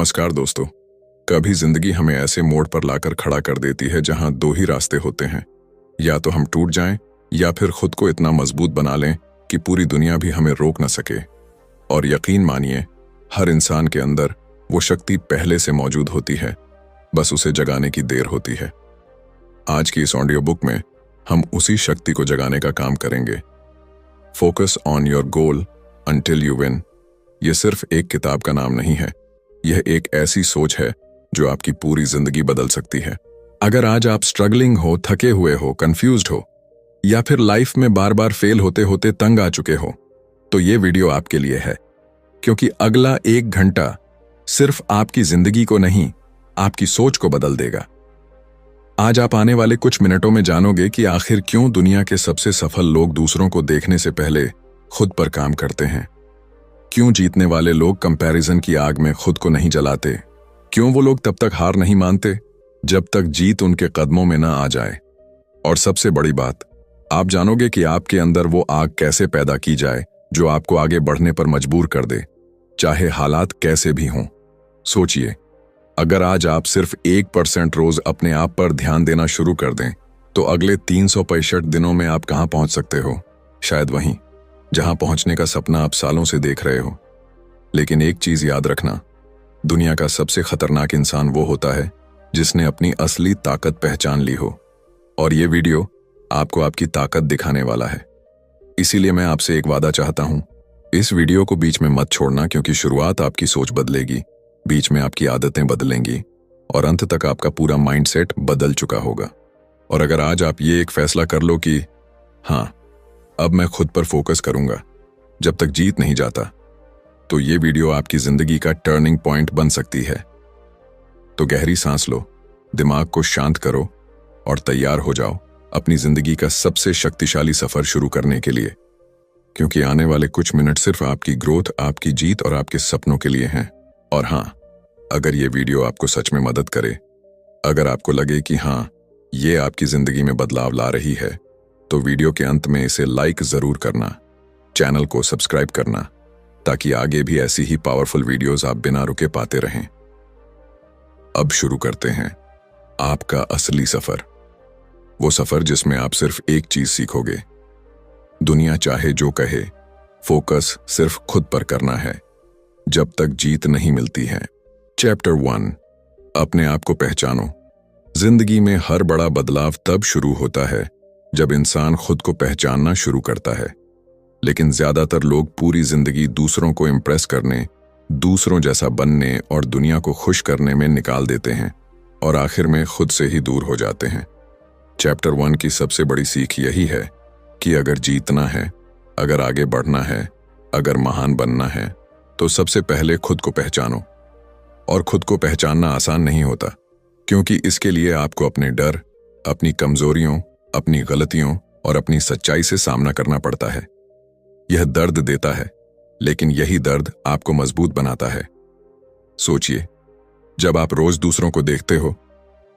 नमस्कार दोस्तों। कभी जिंदगी हमें ऐसे मोड़ पर लाकर खड़ा कर देती है जहां दो ही रास्ते होते हैं, या तो हम टूट जाएं या फिर खुद को इतना मजबूत बना लें कि पूरी दुनिया भी हमें रोक न सके। और यकीन मानिए, हर इंसान के अंदर वो शक्ति पहले से मौजूद होती है, बस उसे जगाने की देर होती है। आज की इस ऑडियो बुक में हम उसी शक्ति को जगाने का काम करेंगे। Focus on your goal until you win. ये सिर्फ एक किताब का नाम नहीं है, यह एक ऐसी सोच है जो आपकी पूरी जिंदगी बदल सकती है। अगर आज आप स्ट्रगलिंग हो, थके हुए हो, कंफ्यूज्ड हो, या फिर लाइफ में बार बार फेल होते होते तंग आ चुके हो, तो ये वीडियो आपके लिए है। क्योंकि अगला 1 घंटा सिर्फ आपकी जिंदगी को नहीं, आपकी सोच को बदल देगा। आज आप आने वाले कुछ मिनटों में जानोगे कि आखिर क्यों दुनिया के सबसे सफल लोग दूसरों को देखने से पहले खुद पर काम करते हैं, क्यों जीतने वाले लोग कंपैरिजन की आग में खुद को नहीं जलाते, क्यों वो लोग तब तक हार नहीं मानते जब तक जीत उनके कदमों में ना आ जाए। और सबसे बड़ी बात, आप जानोगे कि आपके अंदर वो आग कैसे पैदा की जाए जो आपको आगे बढ़ने पर मजबूर कर दे, चाहे हालात कैसे भी हों। सोचिए, अगर आज आप सिर्फ 1% रोज अपने आप पर ध्यान देना शुरू कर दें, तो अगले 365 दिनों में आप कहां पहुंच सकते हो? शायद वहीं जहां पहुंचने का सपना आप सालों से देख रहे हो। लेकिन एक चीज याद रखना, दुनिया का सबसे खतरनाक इंसान वो होता है जिसने अपनी असली ताकत पहचान ली हो। और ये वीडियो आपको आपकी ताकत दिखाने वाला है। इसीलिए मैं आपसे एक वादा चाहता हूं, इस वीडियो को बीच में मत छोड़ना, क्योंकि शुरुआत आपकी सोच बदलेगी, बीच में आपकी आदतें बदलेंगी और अंत तक आपका पूरा माइंडसेट बदल चुका होगा। और अगर आज आप ये एक फैसला कर लो कि हाँ, अब मैं खुद पर फोकस करूंगा जब तक जीत नहीं जाता, तो ये वीडियो आपकी जिंदगी का टर्निंग पॉइंट बन सकती है। तो गहरी सांस लो, दिमाग को शांत करो और तैयार हो जाओ अपनी जिंदगी का सबसे शक्तिशाली सफर शुरू करने के लिए। क्योंकि आने वाले कुछ मिनट सिर्फ आपकी ग्रोथ, आपकी जीत और आपके सपनों के लिए हैं। और हाँ, अगर ये वीडियो आपको सच में मदद करे, अगर आपको लगे कि हाँ, ये आपकी जिंदगी में बदलाव ला रही है, तो वीडियो के अंत में इसे लाइक जरूर करना, चैनल को सब्सक्राइब करना, ताकि आगे भी ऐसी ही पावरफुल वीडियोस आप बिना रुके पाते रहें। अब शुरू करते हैं आपका असली सफर, वो सफर जिसमें आप सिर्फ एक चीज सीखोगे। दुनिया चाहे जो कहे, फोकस सिर्फ खुद पर करना है जब तक जीत नहीं मिलती है। चैप्टर 1, अपने आप को पहचानो। जिंदगी में हर बड़ा बदलाव तब शुरू होता है जब इंसान खुद को पहचानना शुरू करता है। लेकिन ज्यादातर लोग पूरी जिंदगी दूसरों को इम्प्रेस करने, दूसरों जैसा बनने और दुनिया को खुश करने में निकाल देते हैं और आखिर में खुद से ही दूर हो जाते हैं। चैप्टर 1 की सबसे बड़ी सीख यही है कि अगर जीतना है, अगर आगे बढ़ना है, अगर महान बनना है, तो सबसे पहले खुद को पहचानो। और खुद को पहचानना आसान नहीं होता, क्योंकि इसके लिए आपको अपने डर, अपनी कमजोरियों, अपनी गलतियों और अपनी सच्चाई से सामना करना पड़ता है। यह दर्द देता है, लेकिन यही दर्द आपको मजबूत बनाता है। सोचिए, जब आप रोज दूसरों को देखते हो,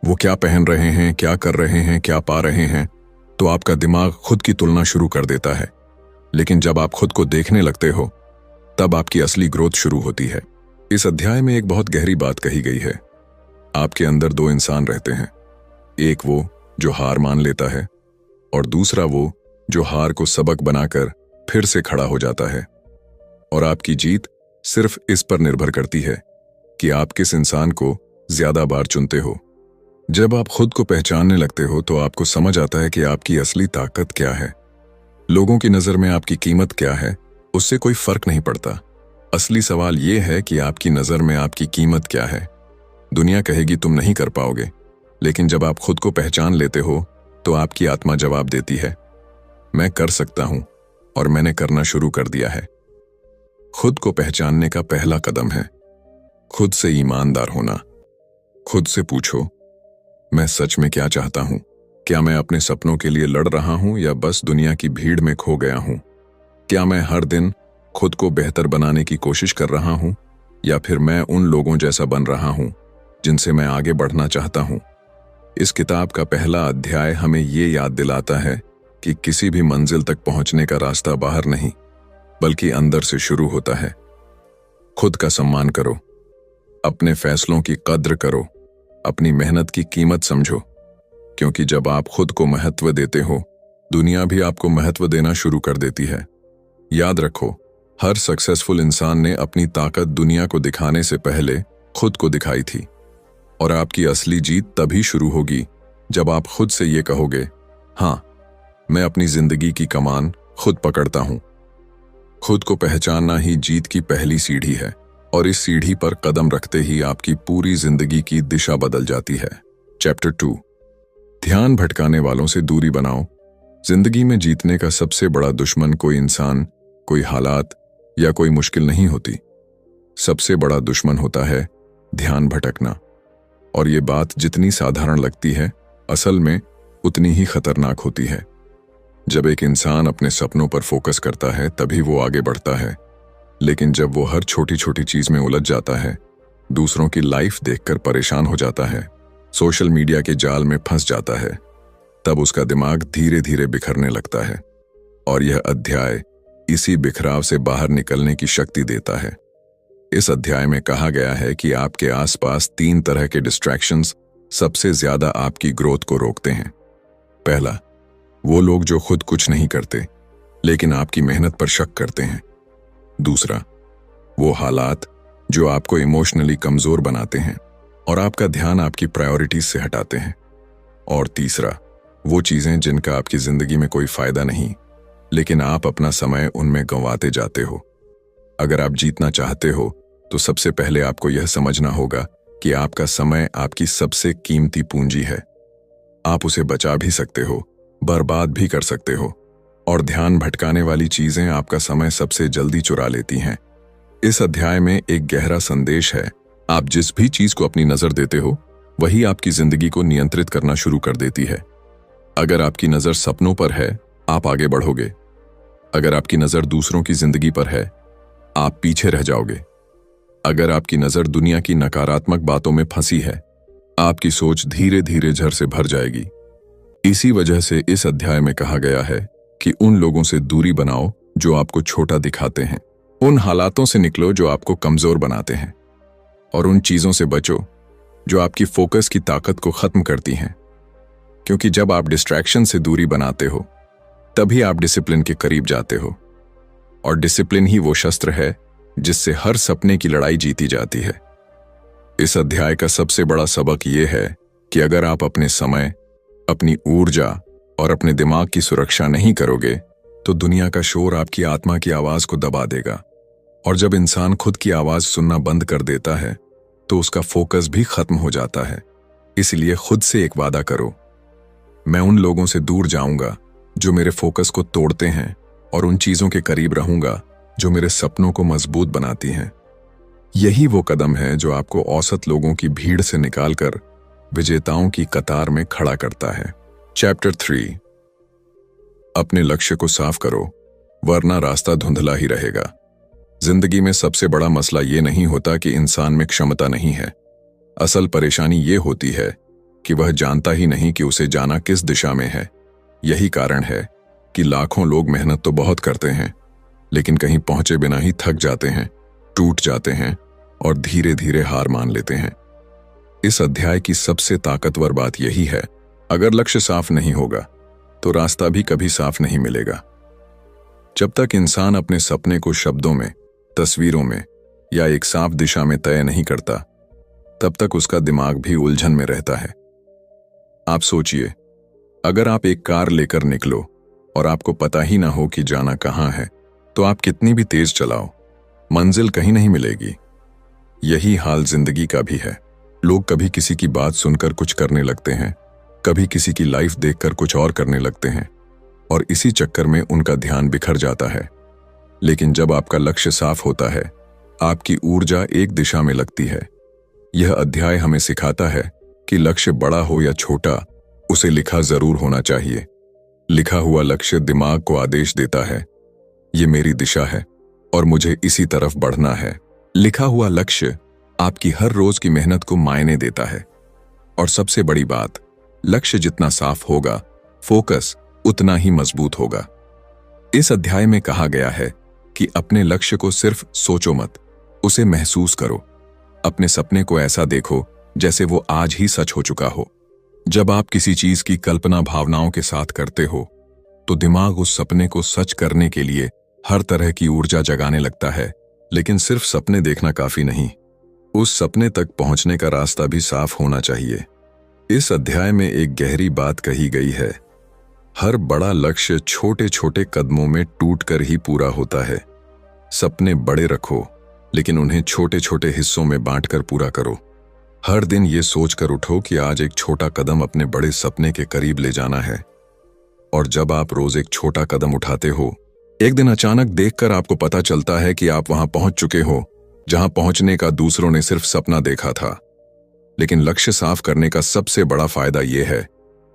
वो क्या पहन रहे हैं, क्या कर रहे हैं, क्या पा रहे हैं, तो आपका दिमाग खुद की तुलना शुरू कर देता है। लेकिन जब आप खुद को देखने लगते हो, तब आपकी असली ग्रोथ शुरू होती है। इस अध्याय में एक बहुत गहरी बात कही गई है। आपके अंदर 2 इंसान रहते हैं, एक वो जो हार मान लेता है और दूसरा वो जो हार को सबक बनाकर फिर से खड़ा हो जाता है। और आपकी जीत सिर्फ इस पर निर्भर करती है कि आप किस इंसान को ज्यादा बार चुनते हो। जब आप खुद को पहचानने लगते हो, तो आपको समझ आता है कि आपकी असली ताकत क्या है। लोगों की नजर में आपकी कीमत क्या है, उससे कोई फर्क नहीं पड़ता। असली सवाल यह है कि आपकी नजर में आपकी कीमत क्या है। दुनिया कहेगी तुम नहीं कर पाओगे, लेकिन जब आप खुद को पहचान लेते हो, तो आपकी आत्मा जवाब देती है, मैं कर सकता हूं, और मैंने करना शुरू कर दिया है। खुद को पहचानने का पहला कदम है खुद से ईमानदार होना। खुद से पूछो, मैं सच में क्या चाहता हूं? क्या मैं अपने सपनों के लिए लड़ रहा हूं या बस दुनिया की भीड़ में खो गया हूं? क्या मैं हर दिन खुद को बेहतर बनाने की कोशिश कर रहा हूं, या फिर मैं उन लोगों जैसा बन रहा हूं जिनसे मैं आगे बढ़ना चाहता हूं? इस किताब का पहला अध्याय हमें ये याद दिलाता है कि किसी भी मंजिल तक पहुंचने का रास्ता बाहर नहीं, बल्कि अंदर से शुरू होता है। खुद का सम्मान करो। अपने फैसलों की कद्र करो, अपनी मेहनत की कीमत समझो, क्योंकि जब आप खुद को महत्व देते हो, दुनिया भी आपको महत्व देना शुरू कर देती है। याद रखो, हर सक्सेसफुल इंसान ने अपनी ताकत दुनिया को दिखाने से पहले खुद को दिखाई थी, और आपकी असली जीत तभी शुरू होगी जब आप खुद से ये कहोगे, हाँ, मैं अपनी जिंदगी की कमान खुद पकड़ता हूं। खुद को पहचानना ही जीत की पहली सीढ़ी है, और इस सीढ़ी पर कदम रखते ही आपकी पूरी जिंदगी की दिशा बदल जाती है। चैप्टर 2, ध्यान भटकाने वालों से दूरी बनाओ। जिंदगी में जीतने का सबसे बड़ा दुश्मन कोई इंसान, कोई हालात या कोई मुश्किल नहीं होती। सबसे बड़ा दुश्मन होता है ध्यान भटकना। और ये बात जितनी साधारण लगती है, असल में उतनी ही खतरनाक होती है। जब एक इंसान अपने सपनों पर फोकस करता है तभी वो आगे बढ़ता है, लेकिन जब वो हर छोटी छोटी चीज में उलझ जाता है, दूसरों की लाइफ देखकर परेशान हो जाता है, सोशल मीडिया के जाल में फंस जाता है, तब उसका दिमाग धीरे धीरे बिखरने लगता है। और यह अध्याय इसी बिखराव से बाहर निकलने की शक्ति देता है। इस अध्याय में कहा गया है कि आपके आसपास 3 तरह के डिस्ट्रैक्शंस सबसे ज्यादा आपकी ग्रोथ को रोकते हैं। पहला, वो लोग जो खुद कुछ नहीं करते लेकिन आपकी मेहनत पर शक करते हैं। दूसरा, वो हालात जो आपको इमोशनली कमजोर बनाते हैं और आपका ध्यान आपकी प्रायोरिटीज से हटाते हैं। और तीसरा, वो चीजें जिनका आपकी जिंदगी में कोई फायदा नहीं, लेकिन आप अपना समय उनमें गंवाते जाते हो। अगर आप जीतना चाहते हो तो सबसे पहले आपको यह समझना होगा कि आपका समय आपकी सबसे कीमती पूंजी है। आप उसे बचा भी सकते हो, बर्बाद भी कर सकते हो, और ध्यान भटकाने वाली चीजें आपका समय सबसे जल्दी चुरा लेती हैं। इस अध्याय में एक गहरा संदेश है। आप जिस भी चीज को अपनी नजर देते हो, वही आपकी जिंदगी को नियंत्रित करना शुरू कर देती है। अगर आपकी नजर सपनों पर है, आप आगे बढ़ोगे। अगर आपकी नजर दूसरों की जिंदगी पर है, आप पीछे रह जाओगे। अगर आपकी नजर दुनिया की नकारात्मक बातों में फंसी है, आपकी सोच धीरे धीरे झर से भर जाएगी। इसी वजह से इस अध्याय में कहा गया है कि उन लोगों से दूरी बनाओ जो आपको छोटा दिखाते हैं, उन हालातों से निकलो जो आपको कमजोर बनाते हैं, और उन चीजों से बचो जो आपकी फोकस की ताकत को खत्म करती हैं। क्योंकि जब आप डिस्ट्रैक्शन से दूरी बनाते हो, तभी आप डिसिप्लिन के करीब जाते हो, और डिसिप्लिन ही वो शस्त्र है जिससे हर सपने की लड़ाई जीती जाती है। इस अध्याय का सबसे बड़ा सबक यह है कि अगर आप अपने समय, अपनी ऊर्जा और अपने दिमाग की सुरक्षा नहीं करोगे, तो दुनिया का शोर आपकी आत्मा की आवाज को दबा देगा। और जब इंसान खुद की आवाज सुनना बंद कर देता है, तो उसका फोकस भी खत्म हो जाता है। इसलिए खुद से एक वादा करो, मैं उन लोगों से दूर जाऊंगा जो मेरे फोकस को तोड़ते हैं, और उन चीजों के करीब रहूंगा जो मेरे सपनों को मजबूत बनाती हैं। यही वो कदम है जो आपको औसत लोगों की भीड़ से निकालकर विजेताओं की कतार में खड़ा करता है। चैप्टर 3, अपने लक्ष्य को साफ करो, वरना रास्ता धुंधला ही रहेगा। जिंदगी में सबसे बड़ा मसला ये नहीं होता कि इंसान में क्षमता नहीं है। असल परेशानी ये होती है कि वह जानता ही नहीं कि उसे जाना किस दिशा में है। यही कारण है कि लाखों लोग मेहनत तो बहुत करते हैं, लेकिन कहीं पहुंचे बिना ही थक जाते हैं, टूट जाते हैं और धीरे धीरे हार मान लेते हैं। इस अध्याय की सबसे ताकतवर बात यही है, अगर लक्ष्य साफ नहीं होगा तो रास्ता भी कभी साफ नहीं मिलेगा। जब तक इंसान अपने सपने को शब्दों में, तस्वीरों में या एक साफ दिशा में तय नहीं करता, तब तक उसका दिमाग भी उलझन में रहता है। आप सोचिए, अगर आप एक कार लेकर निकलो और आपको पता ही ना हो कि जाना कहां है, तो आप कितनी भी तेज चलाओ, मंजिल कहीं नहीं मिलेगी। यही हाल जिंदगी का भी है। लोग कभी किसी की बात सुनकर कुछ करने लगते हैं, कभी किसी की लाइफ देखकर कुछ और करने लगते हैं, और इसी चक्कर में उनका ध्यान बिखर जाता है। लेकिन जब आपका लक्ष्य साफ होता है, आपकी ऊर्जा एक दिशा में लगती है। यह अध्याय हमें सिखाता है कि लक्ष्य बड़ा हो या छोटा, उसे लिखा जरूर होना चाहिए। लिखा हुआ लक्ष्य दिमाग को आदेश देता है, ये मेरी दिशा है और मुझे इसी तरफ बढ़ना है। लिखा हुआ लक्ष्य आपकी हर रोज की मेहनत को मायने देता है। और सबसे बड़ी बात, लक्ष्य जितना साफ होगा, फोकस उतना ही मजबूत होगा। इस अध्याय में कहा गया है कि अपने लक्ष्य को सिर्फ सोचो मत, उसे महसूस करो। अपने सपने को ऐसा देखो जैसे वो आज ही सच हो चुका हो। जब आप किसी चीज की कल्पना भावनाओं के साथ करते हो तो दिमाग उस सपने को सच करने के लिए हर तरह की ऊर्जा जगाने लगता है। लेकिन सिर्फ सपने देखना काफी नहीं, उस सपने तक पहुंचने का रास्ता भी साफ होना चाहिए। इस अध्याय में एक गहरी बात कही गई है, हर बड़ा लक्ष्य छोटे छोटे कदमों में टूटकर ही पूरा होता है। सपने बड़े रखो, लेकिन उन्हें छोटे छोटे हिस्सों में बांटकर पूरा करो। हर दिन ये सोचकर उठो कि आज एक छोटा कदम अपने बड़े सपने के करीब ले जाना है। और जब आप रोज एक छोटा कदम उठाते हो, एक दिन अचानक देखकर आपको पता चलता है कि आप वहां पहुंच चुके हो जहां पहुंचने का दूसरों ने सिर्फ सपना देखा था। लेकिन लक्ष्य साफ करने का सबसे बड़ा फायदा यह है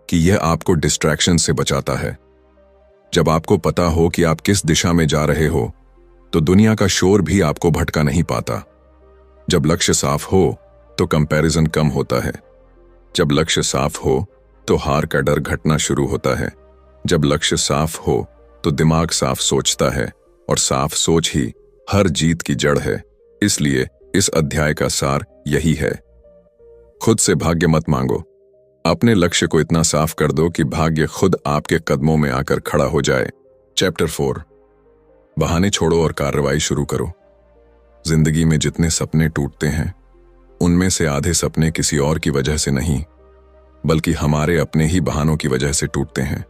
कि यह आपको डिस्ट्रैक्शन से बचाता है। जब आपको पता हो कि आप किस दिशा में जा रहे हो तो दुनिया का शोर भी आपको भटका नहीं पाता। जब लक्ष्य साफ हो तो कंपैरिजन कम होता है। जब लक्ष्य साफ हो तो हार का डर घटना शुरू होता है। जब लक्ष्य साफ हो तो दिमाग साफ सोचता है, और साफ सोच ही हर जीत की जड़ है। इसलिए इस अध्याय का सार यही है, खुद से भाग्य मत मांगो। अपने लक्ष्य को इतना साफ कर दो कि भाग्य खुद आपके कदमों में आकर खड़ा हो जाए। चैप्टर 4, बहाने छोड़ो और कार्रवाई शुरू करो। जिंदगी में जितने सपने टूटते हैं उनमें से आधे सपने किसी और की वजह से नहीं, बल्कि हमारे अपने ही बहानों की वजह से टूटते हैं।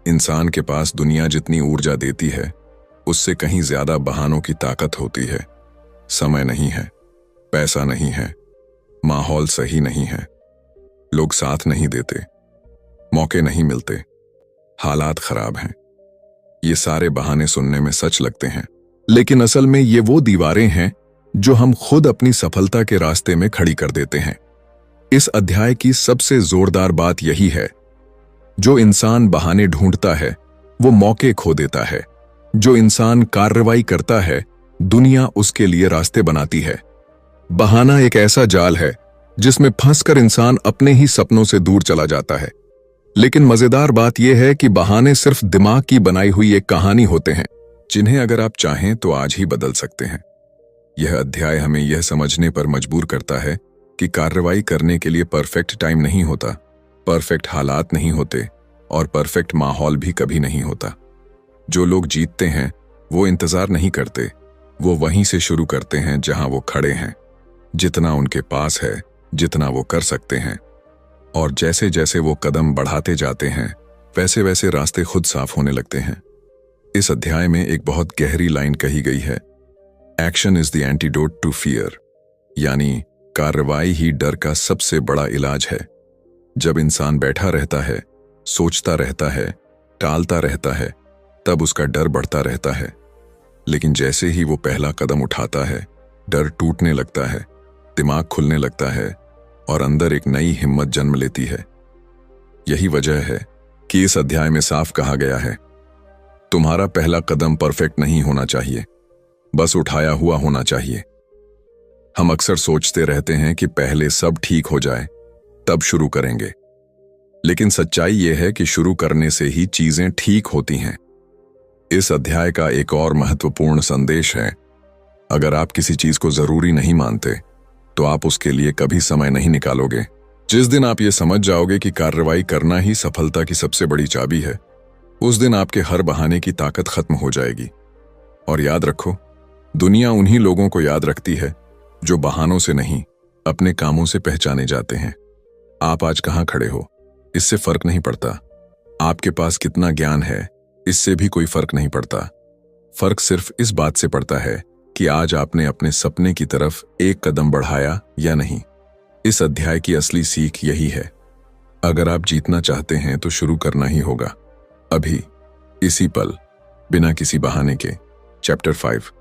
इंसान के पास दुनिया जितनी ऊर्जा देती है उससे कहीं ज्यादा बहानों की ताकत होती है। समय नहीं है, पैसा नहीं है, माहौल सही नहीं है, लोग साथ नहीं देते, मौके नहीं मिलते, हालात खराब हैं। ये सारे बहाने सुनने में सच लगते हैं, लेकिन असल में ये वो दीवारें हैं जो हम खुद अपनी सफलता के रास्ते में खड़ी कर देते हैं। इस अध्याय की सबसे जोरदार बात यही है, जो इंसान बहाने ढूंढता है वो मौके खो देता है। जो इंसान कार्रवाई करता है दुनिया उसके लिए रास्ते बनाती है। बहाना एक ऐसा जाल है जिसमें फंसकर इंसान अपने ही सपनों से दूर चला जाता है। लेकिन मजेदार बात यह है कि बहाने सिर्फ दिमाग की बनाई हुई एक कहानी होते हैं, जिन्हें अगर आप चाहें तो आज ही बदल सकते हैं। यह अध्याय हमें यह समझने पर मजबूर करता है कि कार्रवाई करने के लिए परफेक्ट टाइम नहीं होता, परफेक्ट हालात नहीं होते, और परफेक्ट माहौल भी कभी नहीं होता। जो लोग जीतते हैं वो इंतजार नहीं करते, वो वहीं से शुरू करते हैं जहां वो खड़े हैं, जितना उनके पास है, जितना वो कर सकते हैं। और जैसे जैसे वो कदम बढ़ाते जाते हैं वैसे वैसे रास्ते खुद साफ होने लगते हैं। इस अध्याय में एक बहुत गहरी लाइन कही गई है, action is the antidote to fear, यानी कार्रवाई ही डर का सबसे बड़ा इलाज है। जब इंसान बैठा रहता है, सोचता रहता है, टालता रहता है, तब उसका डर बढ़ता रहता है। लेकिन जैसे ही वो पहला कदम उठाता है, डर टूटने लगता है, दिमाग खुलने लगता है और अंदर एक नई हिम्मत जन्म लेती है। यही वजह है कि इस अध्याय में साफ कहा गया है, तुम्हारा पहला कदम परफेक्ट नहीं होना चाहिए, बस उठाया हुआ होना चाहिए। हम अक्सर सोचते रहते हैं कि पहले सब ठीक हो जाए तब शुरू करेंगे, लेकिन सच्चाई यह है कि शुरू करने से ही चीजें ठीक होती हैं। इस अध्याय का एक और महत्वपूर्ण संदेश है, अगर आप किसी चीज को जरूरी नहीं मानते तो आप उसके लिए कभी समय नहीं निकालोगे। जिस दिन आप ये समझ जाओगे कि कार्रवाई करना ही सफलता की सबसे बड़ी चाबी है, उस दिन आपके हर बहाने की ताकत खत्म हो जाएगी। और याद रखो, दुनिया उन्हीं लोगों को याद रखती है जो बहानों से नहीं, अपने कामों से पहचाने जाते हैं। आप आज कहां खड़े हो इससे फर्क नहीं पड़ता, आपके पास कितना ज्ञान है इससे भी कोई फर्क नहीं पड़ता। फर्क सिर्फ इस बात से पड़ता है कि आज आपने अपने सपने की तरफ एक कदम बढ़ाया या नहीं। इस अध्याय की असली सीख यही है, अगर आप जीतना चाहते हैं तो शुरू करना ही होगा, अभी, इसी पल, बिना किसी बहाने के। चैप्टर 5,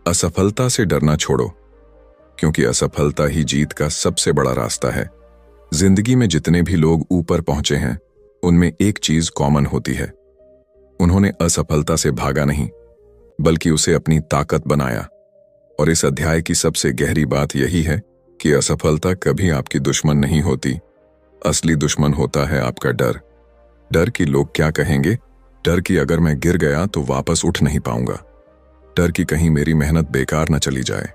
असफलता से डरना छोड़ो, क्योंकि असफलता ही जीत का सबसे बड़ा रास्ता है। जिंदगी में जितने भी लोग ऊपर पहुंचे हैं उनमें एक चीज कॉमन होती है, उन्होंने असफलता से भागा नहीं बल्कि उसे अपनी ताकत बनाया। और इस अध्याय की सबसे गहरी बात यही है कि असफलता कभी आपकी दुश्मन नहीं होती, असली दुश्मन होता है आपका डर। डर कि लोग क्या कहेंगे, डर कि अगर मैं गिर गया तो वापस उठ नहीं पाऊंगा, डर कि कहीं मेरी मेहनत बेकार न चली जाए।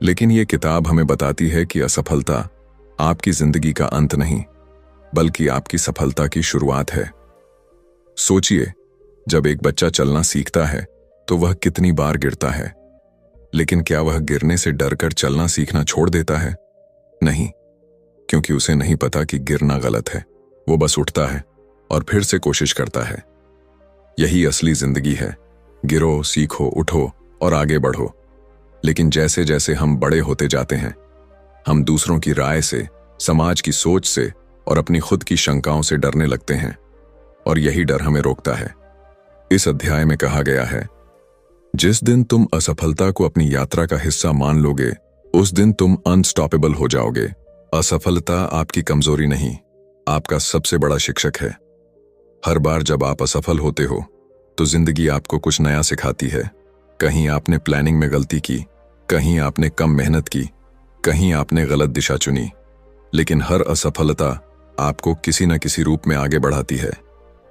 लेकिन ये किताब हमें बताती है कि असफलता आपकी जिंदगी का अंत नहीं, बल्कि आपकी सफलता की शुरुआत है। सोचिए, जब एक बच्चा चलना सीखता है तो वह कितनी बार गिरता है, लेकिन क्या वह गिरने से डरकर चलना सीखना छोड़ देता है? नहीं, क्योंकि उसे नहीं पता कि गिरना गलत है। वो बस उठता है और फिर से कोशिश करता है। यही असली जिंदगी है। गिरो, सीखो, उठो और आगे बढ़ो। लेकिन जैसे जैसे हम बड़े होते जाते हैं, हम दूसरों की राय से, समाज की सोच से और अपनी खुद की शंकाओं से डरने लगते हैं, और यही डर हमें रोकता है। इस अध्याय में कहा गया है, जिस दिन तुम असफलता को अपनी यात्रा का हिस्सा मान लोगे, उस दिन तुम अनस्टॉपेबल हो जाओगे। असफलता आपकी कमजोरी नहीं, आपका सबसे बड़ा शिक्षक है। हर बार जब आप असफल होते हो तो जिंदगी आपको कुछ नया सिखाती है। कहीं आपने प्लानिंग में गलती की, कहीं आपने कम मेहनत की, कहीं आपने गलत दिशा चुनी, लेकिन हर असफलता आपको किसी न किसी रूप में आगे बढ़ाती है।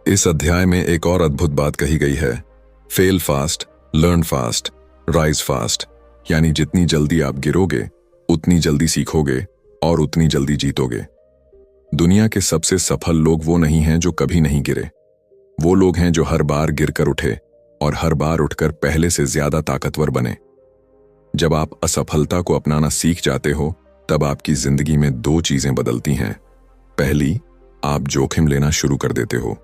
इस अध्याय में एक और अद्भुत बात कही गई है, fail fast, learn fast, rise fast. यानी जितनी जल्दी आप गिरोगे, उतनी जल्दी सीखोगे और उतनी जल्दी जीतोगे। दुनिया के सबसे सफल लोग वो नहीं हैं जो कभी नहीं गिरे। वो लोग हैं जो हर बार गिरकर उठे और हर बार उठकर पहले से ज्यादा ताकतवर बने। जब आप असफलता को अपनाना सीख जाते हो, तब आपकी जिंदगी में दो चीजें बदलती हैं। पहली, आप जोखिम लेना शुरू कर देते हो।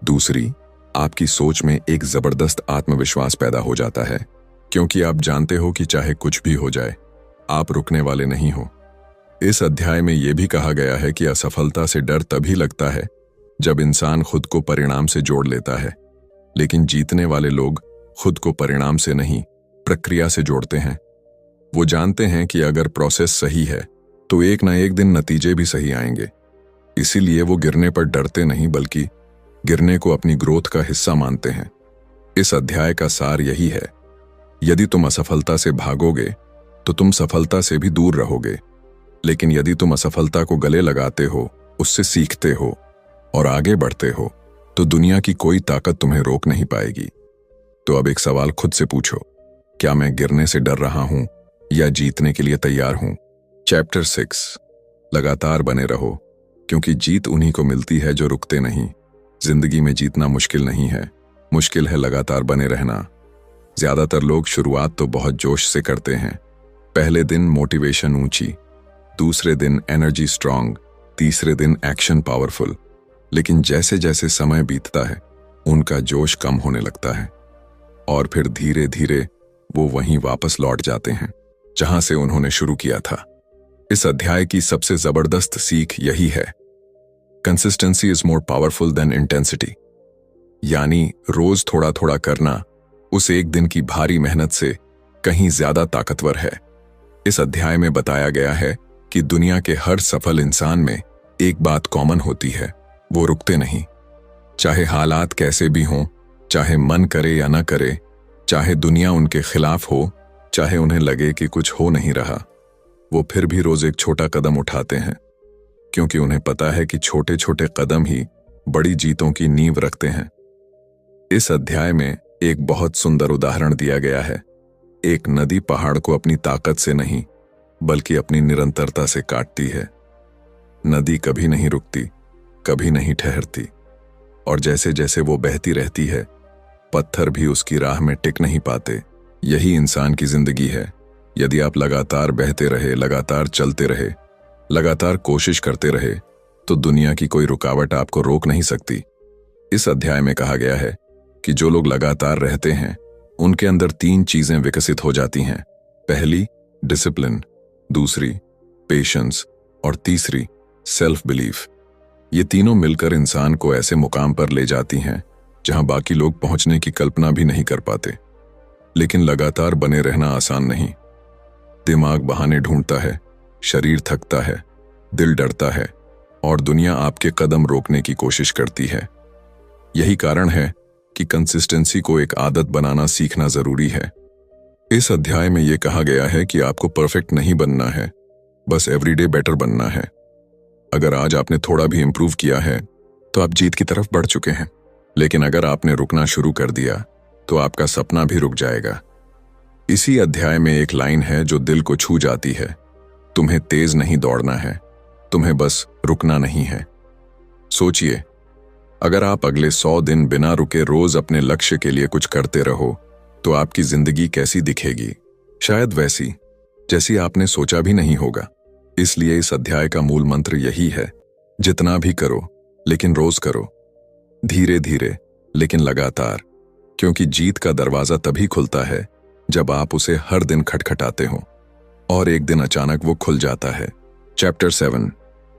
दूसरी, आपकी सोच में एक जबरदस्त आत्मविश्वास पैदा हो जाता है, क्योंकि आप जानते हो कि चाहे कुछ भी हो जाए, आप रुकने वाले नहीं हो। इस अध्याय में यह भी कहा गया है कि असफलता से डर तभी लगता है जब इंसान खुद को परिणाम से जोड़ लेता है, लेकिन जीतने वाले लोग खुद को परिणाम से नहीं, प्रक्रिया से जोड़ते हैं। वो जानते हैं कि अगर प्रोसेस सही है तो एक ना एक दिन नतीजे भी सही आएंगे। इसीलिए वो गिरने पर डरते नहीं, बल्कि गिरने को अपनी ग्रोथ का हिस्सा मानते हैं। इस अध्याय का सार यही है, यदि तुम असफलता से भागोगे तो तुम सफलता से भी दूर रहोगे, लेकिन यदि तुम असफलता को गले लगाते हो, उससे सीखते हो और आगे बढ़ते हो, तो दुनिया की कोई ताकत तुम्हें रोक नहीं पाएगी। तो अब एक सवाल खुद से पूछो, क्या मैं गिरने से डर रहा हूं या जीतने के लिए तैयार हूं? चैप्टर 6, लगातार बने रहो, क्योंकि जीत उन्हीं को मिलती है जो रुकते नहीं। जिंदगी में जीतना मुश्किल नहीं है, मुश्किल है लगातार बने रहना। ज्यादातर लोग शुरुआत तो बहुत जोश से करते हैं। पहले दिन मोटिवेशन ऊंची, दूसरे दिन एनर्जी स्ट्रांग, तीसरे दिन एक्शन पावरफुल। लेकिन जैसे जैसे समय बीतता है, उनका जोश कम होने लगता है और फिर धीरे धीरे वो वहीं वापस लौट जाते हैं जहां से उन्होंने शुरू किया था। इस अध्याय की सबसे जबरदस्त सीख यही है, consistency is more powerful than intensity. यानी रोज थोड़ा थोड़ा करना उस एक दिन की भारी मेहनत से कहीं ज्यादा ताकतवर है। इस अध्याय में बताया गया है कि दुनिया के हर सफल इंसान में एक बात कॉमन होती है, वो रुकते नहीं। चाहे हालात कैसे भी हों, चाहे मन करे या न करे, चाहे दुनिया उनके खिलाफ हो, चाहे उन्हें लगे कि कुछ हो नहीं रहा, वो फिर भी रोज एक छोटा कदम उठाते हैं, क्योंकि उन्हें पता है कि छोटे छोटे कदम ही बड़ी जीतों की नींव रखते हैं। इस अध्याय में एक बहुत सुंदर उदाहरण दिया गया है। एक नदी पहाड़ को अपनी ताकत से नहीं, बल्कि अपनी निरंतरता से काटती है। नदी कभी नहीं रुकती, कभी नहीं ठहरती, और जैसे जैसे वो बहती रहती है, पत्थर भी उसकी राह में टिक नहीं पाते। यही इंसान की जिंदगी है। यदि आप लगातार बहते रहे, लगातार चलते रहे, लगातार कोशिश करते रहे, तो दुनिया की कोई रुकावट आपको रोक नहीं सकती। इस अध्याय में कहा गया है कि जो लोग लगातार रहते हैं, उनके अंदर 3 चीजें विकसित हो जाती हैं। पहली, डिसिप्लिन, दूसरी, पेशेंस और तीसरी, सेल्फ बिलीफ। ये तीनों मिलकर इंसान को ऐसे मुकाम पर ले जाती हैं जहां बाकी लोग पहुंचने की कल्पना भी नहीं कर पाते। लेकिन लगातार बने रहना आसान नहीं। दिमाग बहाने ढूंढता है, शरीर थकता है, दिल डरता है और दुनिया आपके कदम रोकने की कोशिश करती है। यही कारण है कि कंसिस्टेंसी को एक आदत बनाना सीखना जरूरी है। इस अध्याय में यह कहा गया है कि आपको परफेक्ट नहीं बनना है, बस एवरीडे बेटर बनना है। अगर आज आपने थोड़ा भी इंप्रूव किया है तो आप जीत की तरफ बढ़ चुके हैं। लेकिन अगर आपने रुकना शुरू कर दिया तो आपका सपना भी रुक जाएगा। इसी अध्याय में एक लाइन है जो दिल को छू जाती है। तुम्हें तेज नहीं दौड़ना है, तुम्हें बस रुकना नहीं है। सोचिए, अगर आप अगले 100 दिन बिना रुके रोज अपने लक्ष्य के लिए कुछ करते रहो तो आपकी जिंदगी कैसी दिखेगी? शायद वैसी जैसी आपने सोचा भी नहीं होगा। इसलिए इस अध्याय का मूल मंत्र यही है, जितना भी करो लेकिन रोज करो, धीरे धीरे लेकिन लगातार, क्योंकि जीत का दरवाजा तभी खुलता है जब आप उसे हर दिन खटखटाते हो और एक दिन अचानक वो खुल जाता है। चैप्टर 7,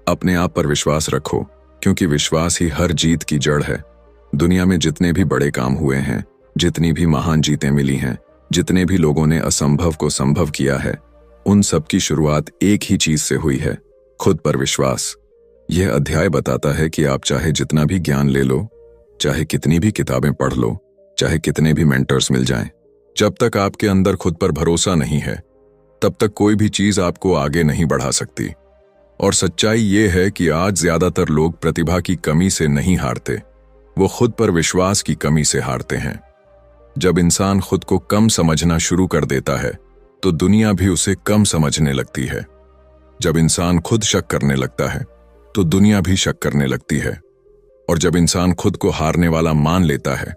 अपने आप पर विश्वास रखो, क्योंकि विश्वास ही हर जीत की जड़ है। दुनिया में जितने भी बड़े काम हुए हैं, जितनी भी महान जीतें मिली हैं, जितने भी लोगों ने असंभव को संभव किया है, उन सब की शुरुआत एक ही चीज से हुई है, खुद पर विश्वास। यह अध्याय बताता है कि आप चाहे जितना भी ज्ञान ले लो, चाहे कितनी भी किताबें पढ़ लो, चाहे कितने भी मेंटर्स मिल जाएं, जब तक आपके अंदर खुद पर भरोसा नहीं है, तब तक कोई भी चीज आपको आगे नहीं बढ़ा सकती। और सच्चाई ये है कि आज ज्यादातर लोग प्रतिभा की कमी से नहीं हारते, वो खुद पर विश्वास की कमी से हारते हैं। जब इंसान खुद को कम समझना शुरू कर देता है तो दुनिया भी उसे कम समझने लगती है। जब इंसान खुद शक करने लगता है तो दुनिया भी शक करने लगती है। और जब इंसान खुद को हारने वाला मान लेता है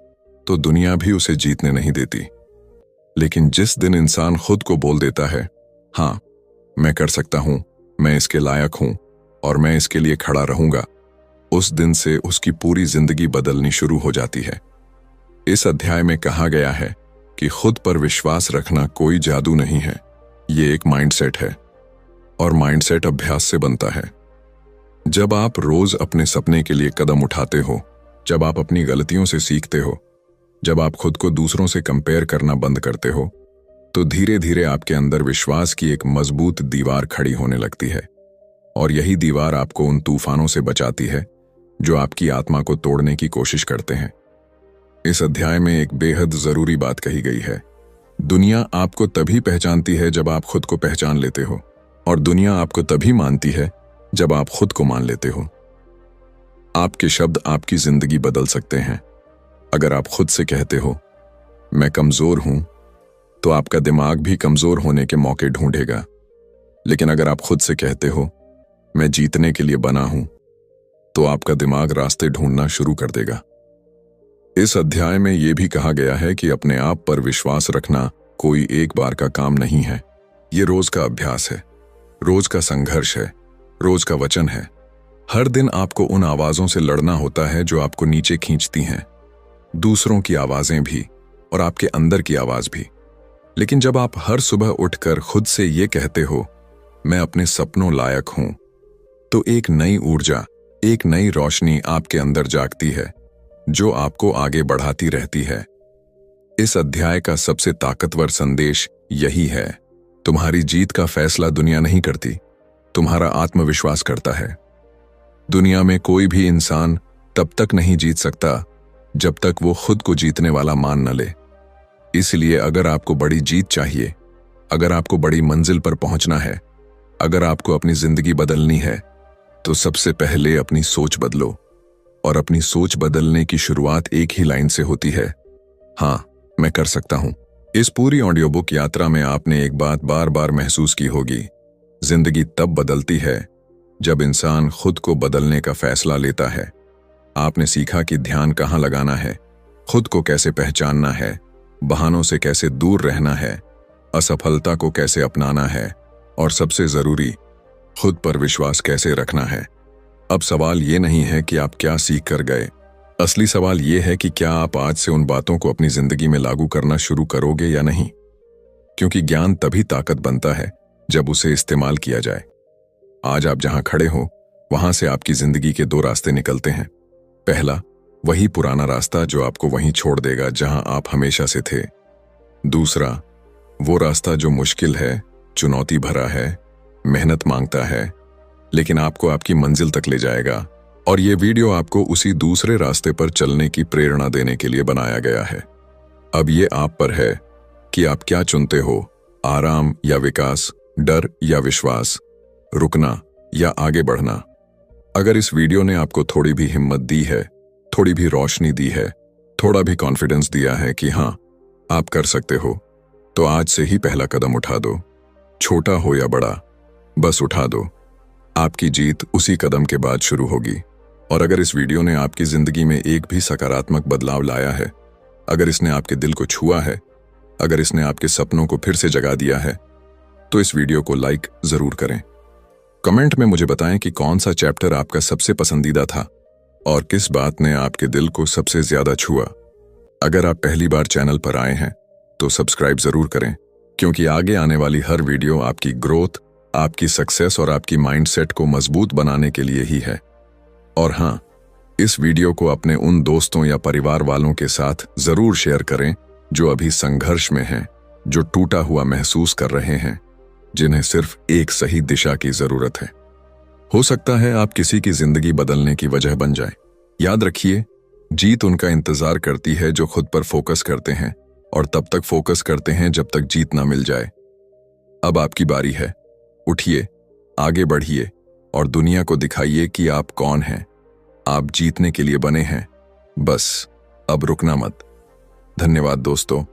तो दुनिया भी उसे जीतने नहीं देती। लेकिन जिस दिन इंसान खुद को बोल देता है, हाँ मैं कर सकता हूं, मैं इसके लायक हूं और मैं इसके लिए खड़ा रहूंगा, उस दिन से उसकी पूरी जिंदगी बदलनी शुरू हो जाती है। इस अध्याय में कहा गया है कि खुद पर विश्वास रखना कोई जादू नहीं है, ये एक माइंडसेट है और माइंडसेट अभ्यास से बनता है। जब आप रोज अपने सपने के लिए कदम उठाते हो, जब आप अपनी गलतियों से सीखते हो, जब आप खुद को दूसरों से कंपेयर करना बंद करते हो, तो धीरे धीरे आपके अंदर विश्वास की एक मजबूत दीवार खड़ी होने लगती है। और यही दीवार आपको उन तूफानों से बचाती है जो आपकी आत्मा को तोड़ने की कोशिश करते हैं। इस अध्याय में एक बेहद जरूरी बात कही गई है। दुनिया आपको तभी पहचानती है जब आप खुद को पहचान लेते हो, और दुनिया आपको तभी मानती है जब आप खुद को मान लेते हो। आपके शब्द आपकी जिंदगी बदल सकते हैं। अगर आप खुद से कहते हो मैं कमजोर हूं, तो आपका दिमाग भी कमजोर होने के मौके ढूंढेगा। लेकिन अगर आप खुद से कहते हो मैं जीतने के लिए बना हूं, तो आपका दिमाग रास्ते ढूंढना शुरू कर देगा। इस अध्याय में यह भी कहा गया है कि अपने आप पर विश्वास रखना कोई एक बार का काम नहीं है, ये रोज का अभ्यास है, रोज का संघर्ष है, रोज का वचन है। हर दिन आपको उन आवाजों से लड़ना होता है जो आपको नीचे खींचती हैं, दूसरों की आवाजें भी और आपके अंदर की आवाज भी। लेकिन जब आप हर सुबह उठकर खुद से ये कहते हो मैं अपने सपनों लायक हूं, तो एक नई ऊर्जा, एक नई रोशनी आपके अंदर जागती है जो आपको आगे बढ़ाती रहती है। इस अध्याय का सबसे ताकतवर संदेश यही है, तुम्हारी जीत का फैसला दुनिया नहीं करती, तुम्हारा आत्मविश्वास करता है। दुनिया में कोई भी इंसान तब तक नहीं जीत सकता जब तक वो खुद को जीतने वाला मान न ले। इसलिए अगर आपको बड़ी जीत चाहिए, अगर आपको बड़ी मंजिल पर पहुंचना है, अगर आपको अपनी जिंदगी बदलनी है, तो सबसे पहले अपनी सोच बदलो। और अपनी सोच बदलने की शुरुआत एक ही लाइन से होती है, हाँ मैं कर सकता हूं। इस पूरी ऑडियो बुक यात्रा में आपने एक बात बार बार महसूस की होगी, जिंदगी तब बदलती है जब इंसान खुद को बदलने का फैसला लेता है। आपने सीखा कि ध्यान कहाँ लगाना है, खुद को कैसे पहचानना है, बहानों से कैसे दूर रहना है, असफलता को कैसे अपनाना है और सबसे जरूरी खुद पर विश्वास कैसे रखना है। अब सवाल ये नहीं है कि आप क्या सीख कर गए, असली सवाल ये है कि क्या आप आज से उन बातों को अपनी जिंदगी में लागू करना शुरू करोगे या नहीं। क्योंकि ज्ञान तभी ताकत बनता है जब उसे इस्तेमाल किया जाए। आज आप जहां खड़े हो वहां से आपकी जिंदगी के 2 रास्ते निकलते हैं। पहला, वही पुराना रास्ता जो आपको वहीं छोड़ देगा जहां आप हमेशा से थे। दूसरा, वो रास्ता जो मुश्किल है, चुनौती भरा है, मेहनत मांगता है, लेकिन आपको आपकी मंजिल तक ले जाएगा। और ये वीडियो आपको उसी दूसरे रास्ते पर चलने की प्रेरणा देने के लिए बनाया गया है। अब ये आप पर है कि आप क्या चुनते हो, आराम या विकास, डर या विश्वास, रुकना या आगे बढ़ना। अगर इस वीडियो ने आपको थोड़ी भी हिम्मत दी है, थोड़ी भी रोशनी दी है, थोड़ा भी कॉन्फिडेंस दिया है कि हाँ आप कर सकते हो, तो आज से ही पहला कदम उठा दो। छोटा हो या बड़ा, बस उठा दो। आपकी जीत उसी कदम के बाद शुरू होगी। और अगर इस वीडियो ने आपकी जिंदगी में एक भी सकारात्मक बदलाव लाया है, अगर इसने आपके दिल को छुआ है, अगर इसने आपके सपनों को फिर से जगा दिया है, तो इस वीडियो को लाइक जरूर करें। कमेंट में मुझे बताएं कि कौन सा चैप्टर आपका सबसे पसंदीदा था और किस बात ने आपके दिल को सबसे ज्यादा छुआ। अगर आप पहली बार चैनल पर आए हैं तो सब्सक्राइब जरूर करें, क्योंकि आगे आने वाली हर वीडियो आपकी ग्रोथ, आपकी सक्सेस और आपकी माइंडसेट को मजबूत बनाने के लिए ही है। और हाँ, इस वीडियो को अपने उन दोस्तों या परिवार वालों के साथ जरूर शेयर करें जो अभी संघर्ष में हैं, जो टूटा हुआ महसूस कर रहे हैं, जिन्हें सिर्फ एक सही दिशा की जरूरत है। हो सकता है आप किसी की जिंदगी बदलने की वजह बन जाए। याद रखिए, जीत उनका इंतजार करती है जो खुद पर फोकस करते हैं, और तब तक फोकस करते हैं जब तक जीत ना मिल जाए। अब आपकी बारी है। उठिए, आगे बढ़िए और दुनिया को दिखाइए कि आप कौन हैं। आप जीतने के लिए बने हैं, बस अब रुकना मत। धन्यवाद दोस्तों।